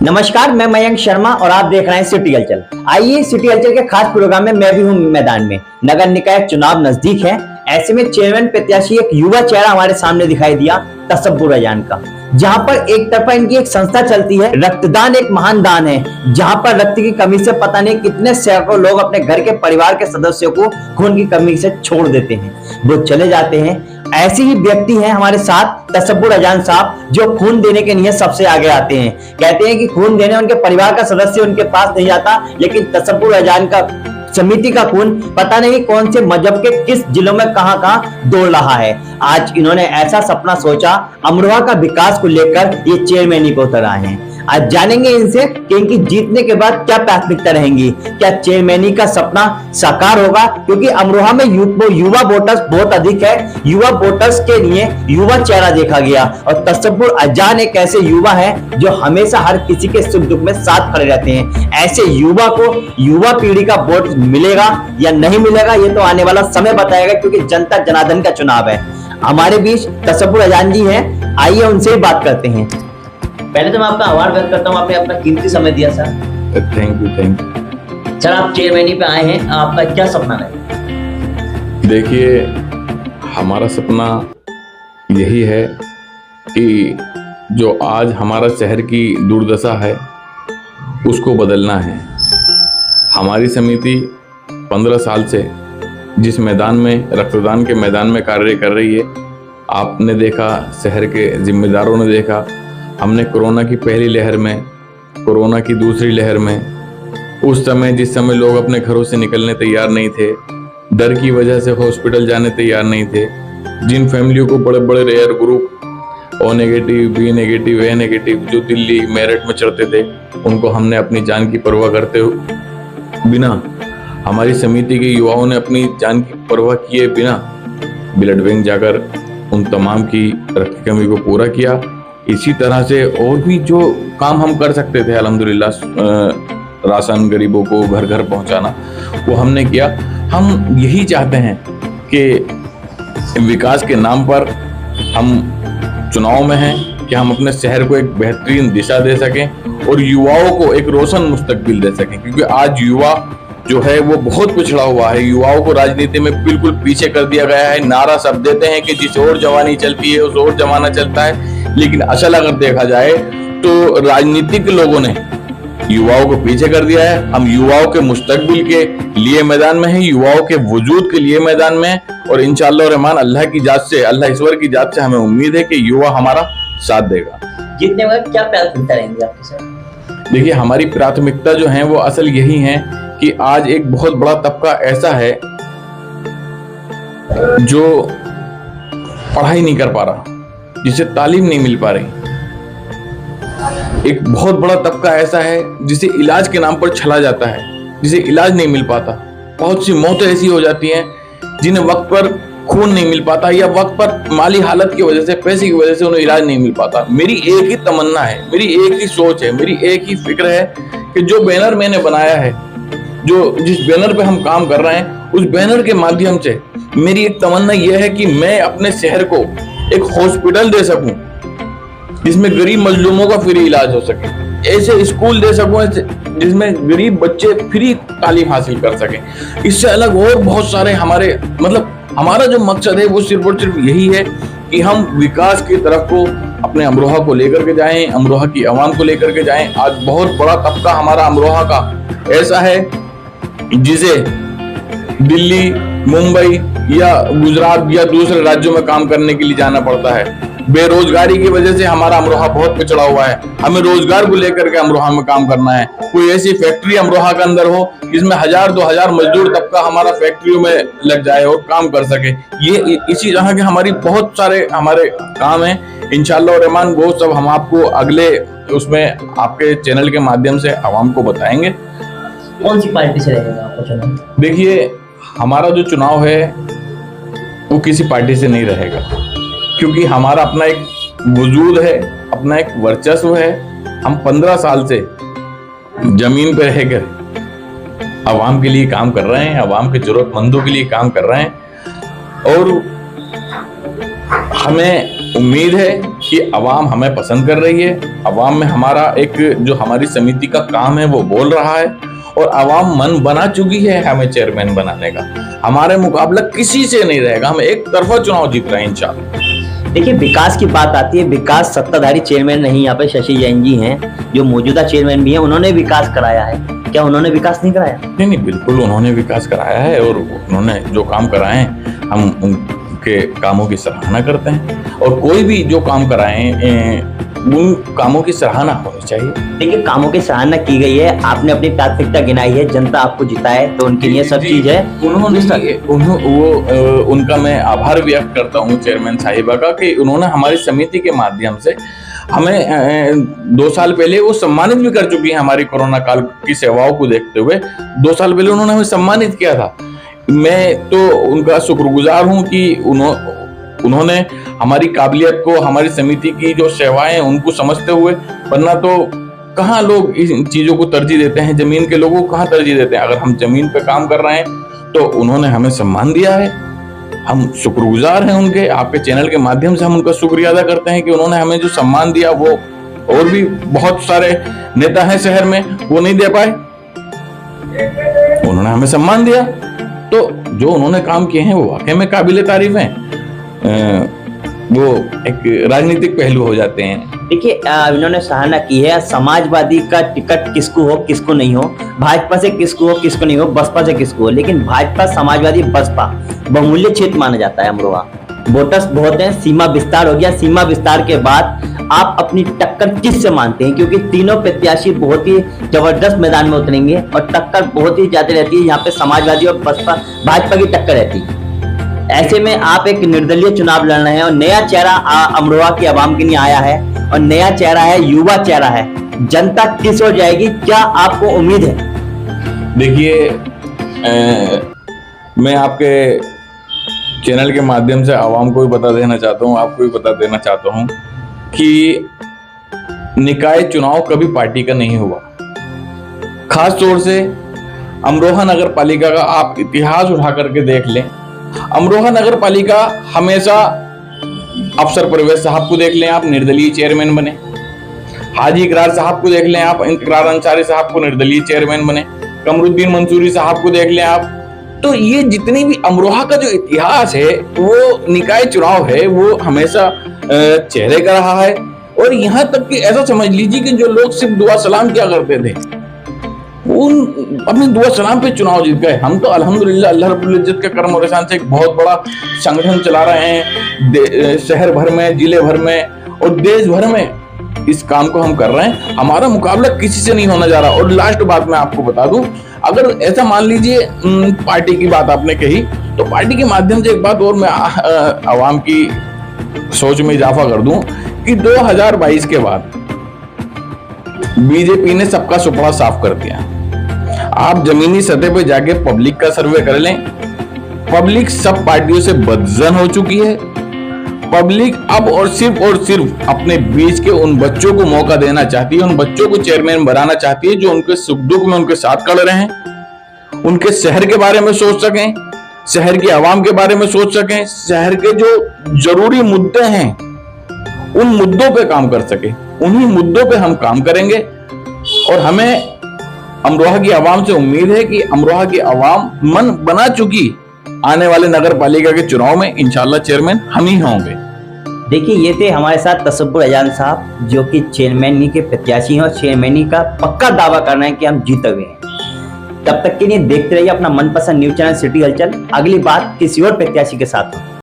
नमस्कार, मैं मयंक शर्मा और आप देख रहे हैं सिटी हलचल। आइए सिटी हलचल के खास प्रोग्राम में मैं भी हूं मैदान में। नगर निकाय चुनाव नजदीक है, ऐसे में चेयरमैन प्रत्याशी एक युवा चेहरा हमारे सामने दिखाई दिया, तसब्बुर अजान का। जहां पर एक तरफा इनकी एक संस्था चलती है, रक्तदान एक महान दान है, जहां पर रक्त की कमी से पता नहीं कितने सैकड़ों लोग अपने घर के परिवार के सदस्यों को खून की कमी से छोड़ देते हैं, वो चले जाते हैं। ऐसे ही व्यक्ति हैं हमारे साथ तसब्बुर अजान साहब, जो खून देने के लिए सबसे आगे आते हैं। कहते हैं कि खून देने उनके परिवार का सदस्य उनके पास नहीं जाता, लेकिन तसब्बुर अजान का समिति का खून पता नहीं कौन से मजहब के किस जिलों में कहां दौड़ रहा है। आज इन्होंने ऐसा सपना सोचा, अमरोहा का विकास को लेकर ये चेयरमैनी को उतर आए हैं। आज जानेंगे इनसे कि इनकी जीतने के बाद क्या प्राथमिकता रहेंगी, क्या चेयरमैनी का सपना साकार होगा, क्योंकि अमरोहा में युवा वोटर्स बहुत अधिक है। युवा वोटर्स के लिए युवा चेहरा देखा गया और तसब्बुर अजान एक ऐसे युवा है जो हमेशा हर किसी के सुख दुख में साथ खड़े रहते हैं। ऐसे युवा को युवा पीढ़ी का वोट मिलेगा या नहीं मिलेगा, ये तो आने वाला समय बताएगा, क्योंकि जनता जनार्दन का चुनाव है। हमारे बीच तसब्बुर अजान जी हैं, आइए उनसे ही बात करते हैं। पहले तो मैं आपका आभार व्यक्त करता हूँ, आपने अपना कीमती समय दिया सर। Thank you. सर, आप चेयरमैनी पे आए हैं, आपका क्या सपना है? देखिए, हमारा सपना यही है कि जो आज हमारा शहर की दुर्दशा है उसको बदलना है। हमारी समिति 15 साल से जिस मैदान में रक्तदान के मैदान में कार्य कर रही है, आपने देखा, शहर के जिम्मेदारों ने देखा, हमने कोरोना की पहली लहर में, कोरोना की दूसरी लहर में, उस समय जिस समय लोग अपने घरों से निकलने तैयार नहीं थे, डर की वजह से हॉस्पिटल जाने तैयार नहीं थे, जिन फैमिलियों को बड़े बड़े rare group O negative, B negative, A negative जो दिल्ली मेरठ में चढ़ते थे, उनको हमने अपनी जान की परवाह करते हुए बिना, हमारी समिति के युवाओं ने अपनी जान की परवाह किए बिना ब्लड बैंक जाकर उन तमाम की रक्त की कमी को पूरा किया। इसी तरह से और भी जो काम हम कर सकते थे, अल्हम्दुलिल्लाह, राशन गरीबों को घर घर पहुंचाना, वो हमने किया। हम यही चाहते हैं कि विकास के नाम पर हम चुनाव में हैं कि हम अपने शहर को एक बेहतरीन दिशा दे सकें और युवाओं को एक रोशन मुस्तकबिल दे सकें, क्योंकि आज युवा जो है वो बहुत पिछड़ा हुआ है। युवाओं को राजनीति में बिल्कुल पीछे कर दिया गया है। नारा सब देते हैं कि जिस ओर जवानी चलती है उस ओर जमाना चलता है, लेकिन असल अगर देखा जाए तो राजनीतिक लोगों ने युवाओं को पीछे कर दिया है। हम युवाओं के मुस्तकबिल के लिए मैदान में हैं, युवाओं के वजूद के लिए मैदान में हैं, और इंशाअल्लाह रहमान अल्लाह की जात से, अल्लाह ईश्वर की जात से हमें उम्मीद है कि युवा हमारा साथ देगा। जीतने के बाद क्या प्राथमिकता रहेंगी आपके साथ? देखिए, हमारी प्राथमिकता जो है वो असल यही है कि आज एक बहुत बड़ा तबका ऐसा है जो पढ़ाई नहीं कर पा रहा, जिसे तालीम नहीं मिल पा रही। एक बहुत बड़ा तबका ऐसा है जिसे इलाज के नाम पर छला जाता है, जिसे इलाज नहीं मिल पाता। बहुत सी मौतें ऐसी हो जाती हैं जिन्हें वक्त पर खून नहीं मिल पाता, या वक्त पर माली हालत की वजह से, पैसे की वजह से उन्हें इलाज नहीं मिल पाता। मेरी एक ही तमन्ना है, मेरी एक ही सोच है, मेरी एक ही फिक्र है कि जो बैनर मैंने बनाया है, जिस बैनर पे हम काम कर रहे हैं, उस बैनर के माध्यम से मेरी एक तमन्ना यह है कि मैं अपने शहर को एक हॉस्पिटल दे सकूं जिसमें गरीब मजलूमों का फ्री इलाज हो सके, ऐसे स्कूल दे सकूं जिसमें गरीब बच्चे फ्री तालीम हासिल कर सकें। इससे अलग और बहुत सारे हमारा जो मकसद है वो सिर्फ और सिर्फ यही है कि हम विकास की तरफ को अपने अमरोहा को लेकर के जाएं, अमरोहा की आवाम को लेकर के जाएं। आज बहुत बड़ा तबका हमारा अमरोहा का ऐसा है जिसे दिल्ली, मुंबई या गुजरात या दूसरे राज्यों में काम करने के लिए जाना पड़ता है। बेरोजगारी की वजह से हमारा अमरोहा बहुत पिछड़ा हुआ है। हमें रोजगार को लेकर के अमरोहा में काम करना है। कोई ऐसी फैक्ट्री अमरोहा के अंदर हो जिसमें 1000-2000 मजदूर तबका हमारा फैक्ट्रियों में लग जाए और काम कर सके। ये इसी तरह के हमारी बहुत सारे हमारे काम हैं। इंशाअल्लाह रहमान वो सब हम आपको अगले उसमें आपके चैनल के माध्यम से आवाम को बताएंगे। कौन सी पार्टी से रहेगा आपका चुनाव? देखिए, हमारा जो चुनाव है वो किसी पार्टी से नहीं रहेगा, क्योंकि हमारा अपना एक वजूद है, अपना एक वर्चस्व है। हम 15 साल से जमीन पर रहकर आवाम के लिए काम कर रहे हैं, आवाम के जरूरतमंदों के लिए काम कर रहे हैं, और हमें उम्मीद है कि अवाम हमें पसंद कर रही है, अवाम में हमारा एक जो हमारी समिति का काम है वो बोल रहा है और अवाम मन बना चुकी है हमें चेयरमैन बनाने का। हमारे मुकाबला किसी से नहीं रहेगा, हम एक तरफा चुनाव जीत रहे हैं इंशाल्लाह। देखिए, विकास की बात आती है, विकास सत्ताधारी चेयरमैन नहीं, यहाँ पे शशि जैन जी हैं जो मौजूदा चेयरमैन भी हैं, उन्होंने विकास कराया है। क्या उन्होंने विकास नहीं कराया? नहीं, बिल्कुल उन्होंने विकास कराया है और उन्होंने जो काम कराए हैं हम उनके कामों की सराहना करते हैं और कोई भी जो काम कराए उन कामों की सराहना होनी चाहिए। देखिए, कामों की सराहना की गई है, आपने अपनी प्राथमिकता गिनाई है, जनता आपको जिताए तो उनके लिए सब चीज है। उनका मैं आभार व्यक्त करता हूँ चेयरमैन साहिबा का कि उन्होंने हमारी समिति के माध्यम से हमें 2 साल पहले वो सम्मानित भी कर चुकी हैं। हमारी कोरोना काल की सेवाओं को देखते हुए 2 साल पहले उन्होंने हमें सम्मानित किया था। मैं तो उनका शुक्रगुजार हूं कि उन्होंने हमारी काबिलियत को, हमारी समिति की जो सेवाएं हैं उनको समझते हुए, वरना तो कहाँ लोग इन चीजों को तरजीह देते हैं, जमीन के लोगों को कहाँ तरजीह देते हैं। अगर हम जमीन पे काम कर रहे हैं तो उन्होंने हमें सम्मान दिया है, हम शुक्रगुजार हैं उनके। आपके चैनल के माध्यम से हम उनका शुक्रिया अदा करते हैं कि उन्होंने हमें जो सम्मान दिया वो और भी बहुत सारे नेता हैं शहर में वो नहीं दे पाए, उन्होंने हमें सम्मान दिया। तो जो उन्होंने काम किए हैं वो वाकई में काबिले तारीफ हैं। वो एक राजनीतिक पहलू हो जाते हैं। देखिए, इन्होंने सराहना की है, समाजवादी का टिकट किसको हो किसको नहीं हो, भाजपा से किसको हो किसको नहीं हो, बसपा से किसको हो, लेकिन भाजपा, समाजवादी, बसपा बहुमूल्य क्षेत्र माना जाता है अमरोहा। वोटर्स बहुत हैं, सीमा विस्तार हो गया। सीमा विस्तार के बाद आप अपनी टक्कर किससे मानते हैं? क्योंकि तीनों प्रत्याशी बहुत ही जबरदस्त मैदान में उतरेंगे और टक्कर बहुत ही ज्यादा रहती है। यहाँ पे समाजवादी और बसपा, भाजपा की टक्कर रहती है। ऐसे में आप एक निर्दलीय चुनाव लड़ रहे हैं और नया चेहरा अमरोहा की आवाम के लिए आया है और नया चेहरा है, युवा चेहरा है। जनता किस ओर जाएगी, क्या आपको उम्मीद है? देखिए, मैं आपके चैनल के माध्यम से आवाम को भी बता देना चाहता हूँ, आपको भी बता देना चाहता हूँ कि निकाय चुनाव कभी पार्टी का नहीं हुआ। खास तौर से अमरोहा नगर पालिका का आप इतिहास उठा करके देख लें। अमरोहा नगर पालिका हमेशा अफसर परवेज साहब को देख लें, आप निर्दलीय चेयरमैन बने। हाजी इकरार साहब को देख लें, आप इकरार अंसारी साहब को निर्दलीय चेयरमैन बने। कमरुद्दीन मंसूरी साहब को देख लें आप। तो ये जितनी भी अमरोहा का जो इतिहास है वो निकाय चुनाव है, वो हमेशा चेहरे का रहा है। और यहाँ तक कि ऐसा समझ लीजिए कि जो लोग सिर्फ दुआ सलाम किया करते थे उन अपनी दुआ सलाम पे चुनाव जीत गए। हम तो अल्हम्दुलिल्लाह अल्लाह रब्बुल इज्जत के करम और एहसान से एक बहुत बड़ा संगठन चला रहे हैं, शहर भर में, जिले भर में और देश भर में इस काम को हम कर रहे हैं। हमारा मुकाबला किसी से नहीं होने जा रहा। और लास्ट बात मैं आपको बता दूं, अगर ऐसा मान लीजिए पार्टी की बात आपने कही, तो पार्टी के माध्यम से एक बात और मैं आवाम की सोच में इजाफा कर दूं कि 2022 के बाद बीजेपी ने सबका सुपड़ा साफ कर दिया। आप जमीनी सतह पे जाके पब्लिक का सर्वे कर लें, पब्लिक सब पार्टियों से बदजन हो चुकी है। पब्लिक अब और सिर्फ अपने बीच के उन बच्चों को मौका देना चाहती है, उन बच्चों को चेयरमैन बनाना चाहती है जो उनके सुख दुख में उनके साथ खड़े रहें, उनके शहर के बारे में सोच सकें, शहर की आवाम के बारे में सोच सकें, शहर के जो जरूरी मुद्दे हैं उन मुद्दों पे काम कर सके। उन्हीं मुद्दों पे हम काम करेंगे और हमें अमरोहा की आवाम से उम्मीद है कि अमरोहा की आवाम मन बना चुकी, आने वाले नगर पालिका के चुनाव में इंशाल्लाह चेयरमैन हम ही होंगे। देखिए, ये थे हमारे साथ तसब्बुर अजान साहब जो कि चेयरमैनी के प्रत्याशी हैं और चेयरमैनी का पक्का दावा कर रहे हैं कि हम जीते हुए हैं। तब तक के लिए देखते रहिए अपना मनपसंद न्यूज चैनल सिटी हलचल। अगली बात किसी और प्रत्याशी के साथ हो।